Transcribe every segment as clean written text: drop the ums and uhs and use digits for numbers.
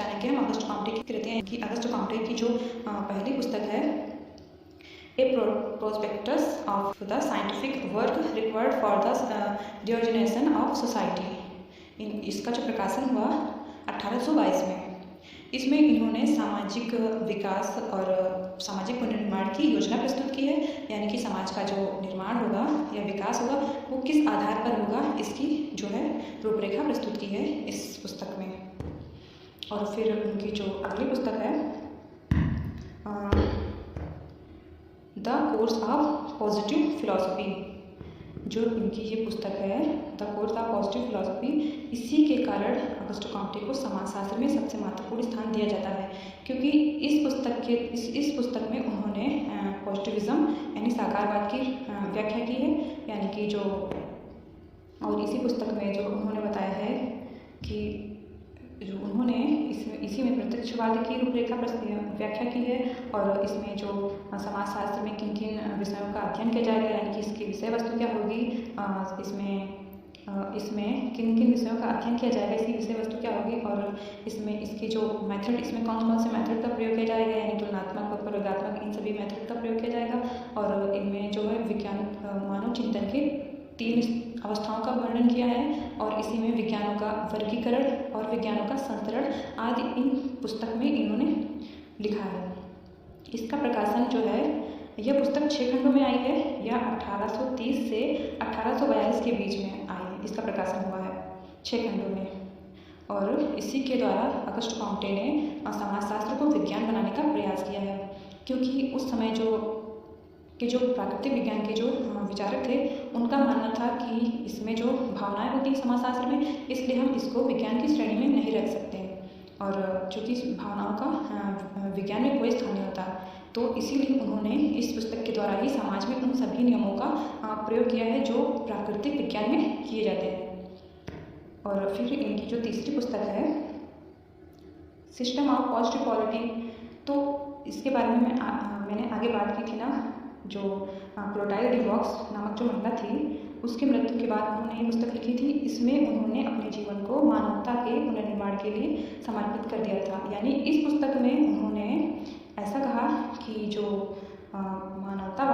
जानेंगे हम August Comte की कृतियाँ कि अगस्ट कॉम्टे की जो पहली पुस्तक है a prospectus of the scientific work required for the reorganisation of society. इसका जो प्रकाशन हुआ 1822 में। इसमें इन्होंने सामाजिक विकास और सामाजिक पुनर्निर्माण की योजना प्रस्तुत की है, यानी कि समाज का जो निर्माण होगा या विकास होगा वो किस आधार पर होगा, इसकी जो है रूपरेखा प्रस्तुत की है इस पुस्तक में। और फिर उनकी जो अगली पुस्तक है the course of positive philosophy, जो इनकी ये पुस्तक है the course of positive philosophy. इसी के कारण अगस्ट कॉम्टे को समाजशास्त्र में सबसे महत्वपूर्ण स्थान दिया जाता है, क्योंकि इस पुस्तक में उन्होंने पॉजिटिविज्म यानी साकारवाद की व्याख्या की है, यानी कि जो और इसी पुस्तक में जो उन्होंने बताया है कि जो उन्होंने इसी में प्रत्यक्षवाद की रूपरेखा व्याख्या की है, और इसमें जो समाजशास्त्र में किन किन विषयों का अध्ययन किया जाएगा, यानी कि इसकी विषय वस्तु क्या होगी, इसमें किन किन विषयों का अध्ययन किया जाएगा, इसकी विषय वस्तु क्या होगी, और इसमें इसकी जो मेथड, इसमें कौन कौन से मेथड का प्रयोग किया जाएगा, यानी तुलनात्मक और प्रयोगात्मक, इन सभी मेथड का प्रयोग किया जाएगा। और इनमें जो है विज्ञान मानव चिंतन के 3 अवस्थाओं का वर्णन किया है, और इसी में विज्ञानों का वर्गीकरण और विज्ञानों का संतरण आदि इन पुस्तक में इन्होंने लिखा है। इसका प्रकाशन जो है, यह पुस्तक 6 खंडों में आई है, यह 1830 से 1842 के बीच में आई है। इसका प्रकाशन हुआ है 6 खंडों में, और इसी के द्वारा अगस्ट कॉम्टे ने समाजशास्त्र को विज्ञान बनाने का प्रयास किया है, क्योंकि उस समय जो प्राकृतिक विज्ञान के जो विचारक थे, उनका मानना था कि इसमें जो भावनाएं होती हैं समाजशास्त्र में, इसलिए हम इसको विज्ञान की श्रेणी में नहीं रख सकते, और चूँकि भावनाओं का विज्ञान में कोई स्थान नहीं होता, तो इसीलिए उन्होंने इस पुस्तक के द्वारा ही समाज में उन सभी नियमों का प्रयोग किया है जो प्राकृतिक विज्ञान में किए जाते हैं। और फिर इनकी जो तीसरी पुस्तक है सिस्टम ऑफ पॉजिटिव पॉलिटी, तो इसके बारे में मैंने आगे बात की थी ना, जो क्लोटाइल डिवॉक्स नामक जो महिला थी, उसकी मृत्यु के बाद उन्होंने ये पुस्तक लिखी थी। इसमें उन्होंने अपने जीवन को मानवता के पुनर्निर्माण के लिए समर्पित कर दिया था, यानी इस पुस्तक में उन्होंने ऐसा कहा कि जो मानवता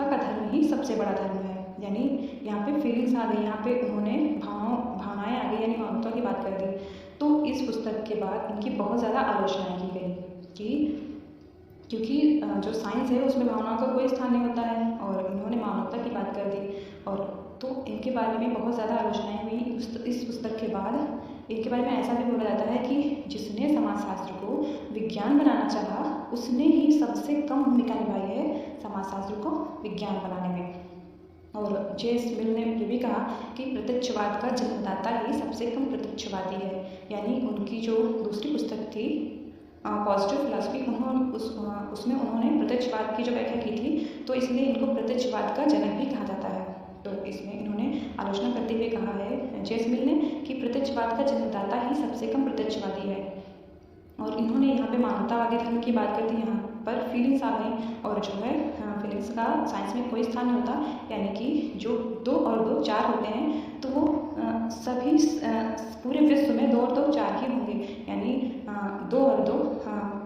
का धर्म ही सबसे बड़ा धर्म है, यानी यहाँ पे फीलिंग्स आ गई, यहाँ पे उन्होंने भावनाएं आ गई, यानी मानवता की बात कर दी। तो इस पुस्तक के बाद इनकी बहुत ज़्यादा आलोचनाएँ की गई कि क्योंकि जो साइंस है उसमें भावनाओं का कोई स्थान नहीं होता है, और इन्होंने मानवता की बात कर दी, और तो इनके बारे में बहुत ज़्यादा आलोचनाएं हुई। इस पुस्तक के बाद इनके बारे में ऐसा भी बोला जाता है कि जिसने समाजशास्त्र को विज्ञान बनाना चाहा, उसने ही सबसे कम भूमिका निभाई है समाजशास्त्र को विज्ञान बनाने में। और जे.एस. मिल ने ये भी कहा कि प्रत्यक्षवाद का जन्मदाता ही सबसे कम प्रत्यक्षवादी है, यानी उनकी जो दूसरी पुस्तक थी पॉजिटिव फिलॉसफी, उसमें उन्होंने प्रत्यक्षवाद की जो व्याख्या की थी, तो इसलिए इनको प्रत्यक्षवाद का जनक भी कहा जाता है। तो इसमें इन्होंने आलोचना करते हुए कहा है जे.एस. मिल ने कि प्रत्यक्षवाद का जन्मदाता ही सबसे कम प्रत्यक्षवादी है, और इन्होंने यहाँ पे मानवतावादी धर्म की बात कर दी, यहाँ पर फीलिंग्स आ गई, और जो है फीलिंग्स का साइंस में कोई स्थान नहीं होता, यानी कि जो 2 और 2 4 होते हैं, तो वो सभी पूरे विश्व में 2 और 2 4 ही होंगे, यानी 2 और 2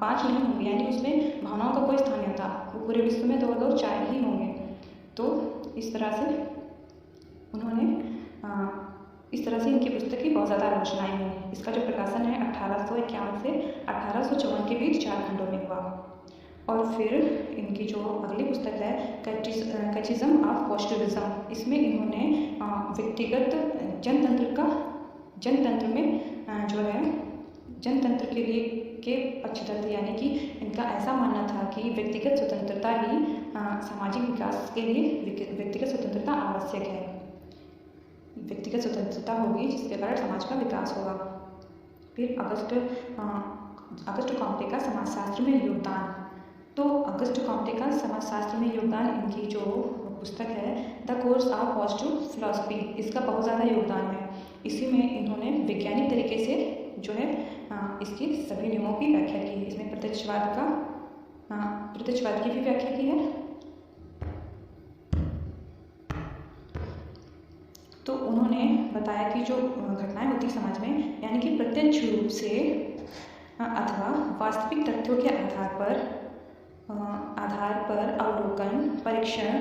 5 नहीं होंगे, यानी उसमें भावनाओं का कोई स्थान नहीं होता, वो पूरे विश्व में 2 और 2 4 ही होंगे। तो इस तरह से इनकी पुस्तक की बहुत ज़्यादा आलोचनाएँ हुई। इसका जो प्रकाशन है 1851 से 1854 के बीच 4 खंडों में हुआ। और फिर इनकी जो अगली पुस्तक है कैटेकिज्म ऑफ पॉजिटिविज्म, इसमें इन्होंने व्यक्तिगत जनतंत्र में जो है जनतंत्र के लिए के पक्षधर थे, यानी कि इनका ऐसा मानना था कि व्यक्तिगत स्वतंत्रता ही सामाजिक विकास के लिए व्यक्तिगत स्वतंत्रता आवश्यक है। व्यक्तिगत स्वतंत्रता होगी जिसके कारण समाज का विकास होगा। फिर अगस्ट कॉम्टे का समाजशास्त्र में योगदान, तो अगस्ट कॉम्टे का समाजशास्त्र में योगदान, इनकी जो पुस्तक है the course of positive philosophy, इसका बहुत ज़्यादा योगदान है। इसी में इन्होंने वैज्ञानिक तरीके से जो है इसकी सभी नियमों की व्याख्या की है। इसमें प्रत्यक्षवाद की भी व्याख्या की है। तो उन्होंने बताया कि जो घटनाएं होती समाज में, यानी कि प्रत्यक्ष रूप से अथवा वास्तविक तथ्यों के आधार पर अवलोकन, परीक्षण,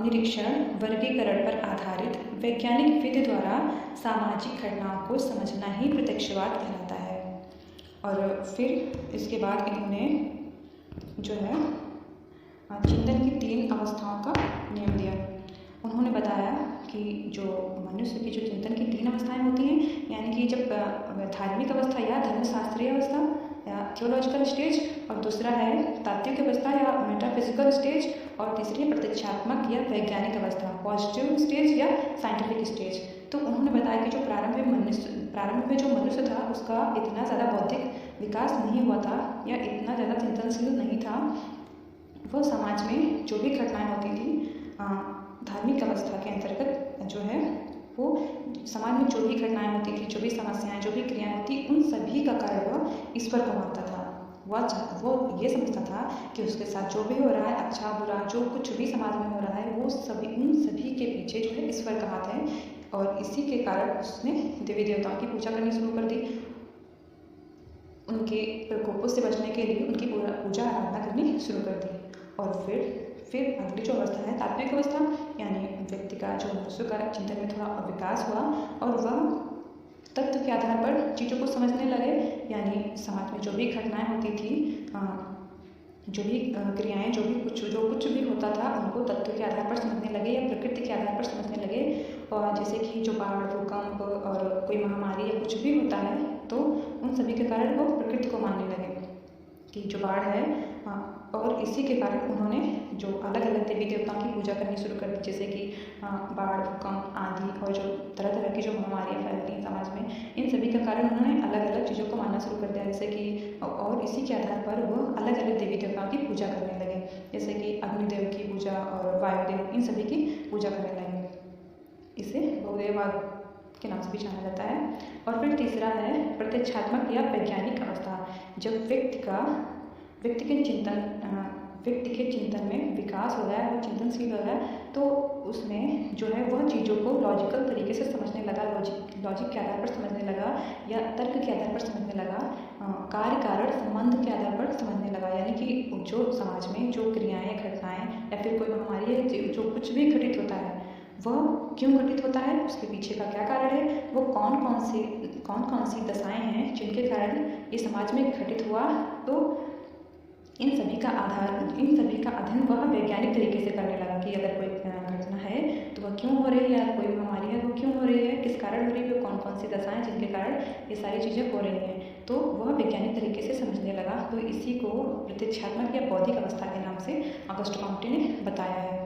निरीक्षण, वर्गीकरण पर आधारित वैज्ञानिक विधि द्वारा सामाजिक घटनाओं को समझना ही प्रत्यक्षवाद कहलाता है। और फिर इसके बाद इन्होंने जो है चिंतन की 3 अवस्थाओं का नियम दिया। उन्होंने बताया कि जो मनुष्य की जो चिंतन की 3 अवस्थाएं होती हैं, यानी कि जब धार्मिक अवस्था या धर्मशास्त्रीय अवस्था या थियोलॉजिकल स्टेज, और दूसरा है तात्विक अवस्था या मेटाफिजिकल स्टेज, और तीसरी प्रत्यक्षात्मक या वैज्ञानिक अवस्था, पॉजिटिव स्टेज या साइंटिफिक स्टेज। तो उन्होंने बताया कि जो प्रारंभ में जो मनुष्य था उसका इतना ज़्यादा बौद्धिक विकास नहीं हुआ था या इतना ज़्यादा चिंतनशील नहीं था। वो समाज में जो भी घटनाएं होती थी धार्मिक अवस्था के अंतर्गत जो है वो समाज में जो भी घटनाएं होती थी, जो भी समस्याएं, जो भी क्रियाएं होती, उन सभी का कारण वह ईश्वर को मानता था। वो ये समझता था कि उसके साथ जो भी हो रहा है, अच्छा बुरा जो कुछ भी समाज में हो रहा है, वो उन सभी के पीछे जो है ईश्वर का हाथ है। और इसी के कारण उसने देवी देवताओं की पूजा करनी शुरू कर दी। उनके प्रकोपों से बचने के लिए उनकी पूजा आराधना करनी शुरू कर दी। और फिर अगली जो अवस्था है तात्विक अवस्था, यानी व्यक्ति का जो मनुष्य का चिंतन में थोड़ा विकास हुआ और वह तत्व के आधार पर चीज़ों को समझने लगे, यानी समाज में जो भी घटनाएं होती थी, जो भी क्रियाएं, जो कुछ भी होता था, उनको तत्व के आधार पर समझने लगे या प्रकृति के आधार पर समझने लगे। और जैसे कि जो बाढ़, भूकंप और कोई महामारी या कुछ भी होता है, तो उन सभी के कारण वो प्रकृति को मानने लगे कि जो बाढ़ है। और इसी के कारण उन्होंने जो अलग अलग देवी देवताओं की पूजा करनी शुरू कर दी, जैसे कि बाढ़, भूकंप आदि, और जो तरह तरह की जो महामारियाँ फैलती हैं समाज में, इन सभी का कारण उन्होंने अलग अलग चीज़ों को मानना शुरू कर दिया। जैसे कि और इसी के आधार पर वो अलग अलग देवी देवताओं की पूजा करने लगे, जैसे कि अग्निदेव की पूजा और वायुदेव, इन सभी की पूजा करने लगे। इसे बहुदेववाद के नाम से भी जाना जाता है। और फिर तीसरा है प्रत्यक्षात्मक या वैज्ञानिक अवस्था, जब व्यक्ति के चिंतन में विकास हो रहा है, वो चिंतनशील हो रहा है, तो उसमें जो है वह चीज़ों को लॉजिकल तरीके से समझने लगा, लॉजिक के आधार पर समझने लगा या तर्क के आधार पर समझने लगा, कार्य कारण संबंध के आधार पर समझने लगा। यानी कि जो समाज में जो क्रियाएं, घटनाएं या फिर कोई महामारी है, जो कुछ भी घटित होता है, वह क्यों घटित होता है, उसके पीछे का क्या कारण है, वो कौन कौन सी दशाएं हैं जिनके कारण ये समाज में घटित हुआ। तो इन सभी का अध्ययन वह वैज्ञानिक तरीके से करने लगा कि अगर कोई घटना है तो वह क्यों हो रही है, या कोई महामारी है वो क्यों हो रही है, किस कारण हो रही है, कौन कौन सी दशाएं जिनके कारण ये सारी चीज़ें हो रही हैं, तो वह वैज्ञानिक तरीके से समझने लगा। तो इसी को प्रत्यक्षात्मक या बौद्धिक अवस्था के नाम से ऑगस्ट कॉम्टे ने बताया है।